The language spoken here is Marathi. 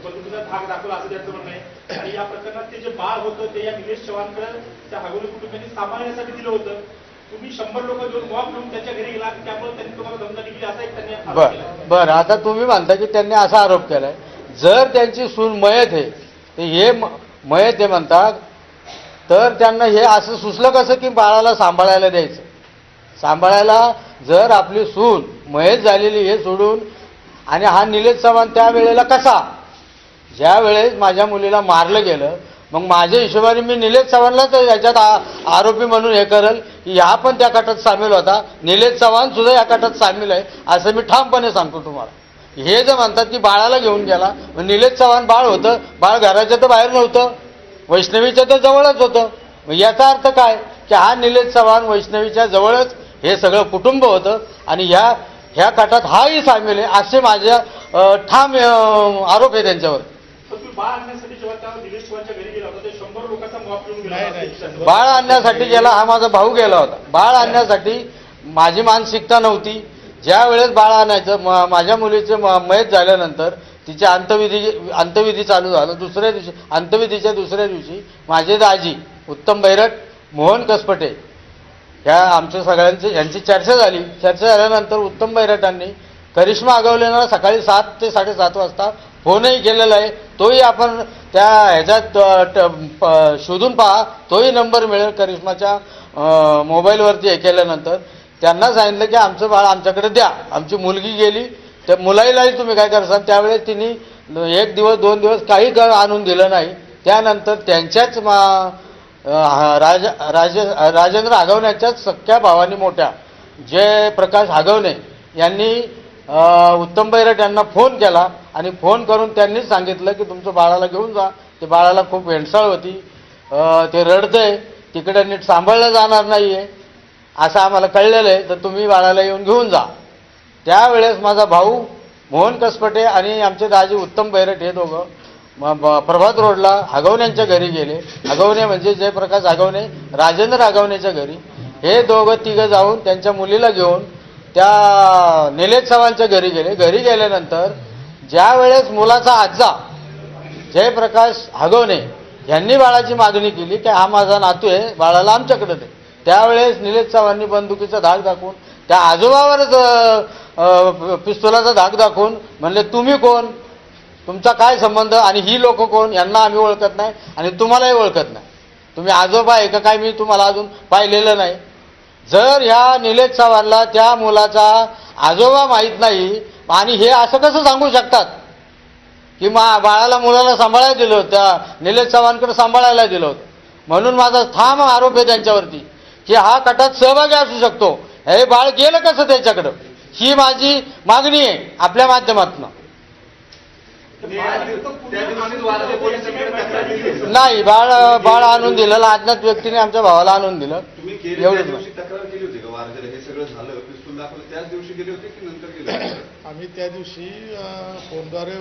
बंदुकीचा धाक दाखवला असं त्यांचं म्हणणं आहे. आणि या प्रकरणात ते जे बाळ होतं ते या निलेश चव्हाणकडे त्या हगवणे कुटुंबियांनी सांभाळण्यासाठी दिलं होतं. तुम्ही 100 लोक घेऊन मॉब घेऊन त्यांच्या घरी गेला, त्यामुळे त्यांनी तुम्हाला धमकी दिली असा एक त्यांनी आरोप केला. बरं, आता तुम्ही म्हणता की त्यांनी असा आरोप केलाय. जर त्यांची सून मयत आहे ते हे मयत आहे म्हणतात, तर त्यांना हे असं सुचलं कसं की बाळाला सांभाळायला द्यायचं. सांभाळायला जर आपली सून मयत झालेली हे सोडून, आणि हा निलेश चव्हाण त्यावेळेला कसा, ज्या वेळेस माझ्या मुलीला मारलं गेलं, मग माझ्या हिशोबाने मी निलेश चव्हाणलाच याच्यात आरोपी म्हणून हे करेल की हा पण त्या कटात सामील होता, निलेश चव्हाण सुद्धा या कटात सामील आहे असं मी ठामपणे सांगतो तुम्हाला. हे जे म्हणतात की बाळाला घेऊन गेला, मग निलेश चव्हाण बाळ होतं, बाळ घराच्या तर बाहेर नव्हतं, वैष्णवीच्या तर जवळच होतं. मग याचा अर्थ काय की हा निलेश चव्हाण वैष्णवीच्या जवळच हे सगळं कुटुंब होतं आणि ह्या कटात हाही सामील आहे असे माझ्या ठाम आरोप आहे त्यांच्यावर. बाळ आणण्यासाठी जेव्हा त्या निलेश चव्हाणच्या घरी गेला होता, ते 100 लोकांचा मॉब घेऊन गेला. बाळ आणण्यासाठी गेला हा माझा भाऊ गेला होता. बाळ आणण्यासाठी माझी मानसिकता नव्हती. ज्या वेळेस बाळ आणायचं, माझ्या मुलीचे मयत झाल्यानंतर तिचे अंत्यविधी चालू झालं. दुसऱ्या दिवशी, अंत्यविधीच्या दुसऱ्या दिवशी माझे दाजी उत्तम बैरट, मोहन कसपटे ह्या आमच्या सगळ्यांची यांची चर्चा झाली. चर्चा झाल्यानंतर उत्तम बैरटांनी करिश्मा आगवलेला सकाळी 7 ते 7:30 वाजता फोनही केलेला आहे. तोही आपण त्या ह्याच्यात शोधून पहा, तोही नंबर मिळेल करिश्माच्या मोबाईलवरती. हे केल्यानंतर त्यांना सांगितलं की आमचं बाळ आमच्याकडे द्या. आमची मुलगी गेली, त्या मुलाईलाही तुम्ही काय करसाल. त्यावेळेस तिने 1 दिवस 2 दिवस काही आणून दिलं नाही. त्यानंतर त्यांच्याच राजेंद्र हगवण्याच्याच सख्या भावानी मोठ्या जयप्रकाश हगवणे यांनी उत्तम बैरट यांना फोन केला आणि फोन करून त्यांनीच सांगितलं की तुमचं बाळाला घेऊन जा. ते बाळाला खूप हेंडसाळ होती, ते रडतंय, तिकडे नीट सांभाळलं जाणार नाही आहे असं आम्हाला कळलेलं आहे, तर तुम्ही बाळाला येऊन घेऊन जा. त्यावेळेस माझा भाऊ मोहन कसपटे आणि आमचे दाजी उत्तम बैरट हे दोघं प्रभात रोडला हगवण्यांच्या घरी गेले. हगवणे म्हणजे जयप्रकाश हगवणे, राजेंद्र हगवणेच्या घरी. हे दोघं तिघं जाऊन त्यांच्या मुलीला घेऊन त्या निलेश चव्हाणच्या घरी गेले. घरी गेल्यानंतर ज्या वेळेस मुलाचा आजा जयप्रकाश हगवणे यांनी बाळाची मागणी केली की हा माझा नातू आहे, बाळाला आमच्याकडे दे, त्यावेळेस निलेश चव्हाणनी बंदुकीचा धाक दाखवून त्या आजोबावरच पिस्तुलाचा धाक दाखवून म्हणले तुम्ही कोण, तुमचा काय संबंध आणि ही लोक कोण, यांना आम्ही ओळखत नाही आणि तुम्हालाही ओळखत नाही, तुम्ही आजोबा आहे का काय, मी तुम्हाला अजून पाहिलेलं नाही. जर ह्या निलेश चव्हाणला त्या मुलाचा आजोबा माहीत नाही आणि हे असं कसं सांगू शकतात की बाळाला मुलाला सांभाळायला दिलं होतं, त्या निलेश चव्हाणकडे सांभाळायला दिलं होतं. म्हणून माझा ठाम आरोप आहे त्यांच्यावरती की हा कटात सहभागी असू शकतो. हे बाळ गेलं कसं त्याच्याकडं, ही माझी मागणी आहे आपल्या माध्यमातून. नाही, बाळ आणून दिलं, अज्ञात व्यक्तीने आमच्या भावाला आणून दिलं. एवढंच. आम्ही त्या दिवशी फोनद्वारे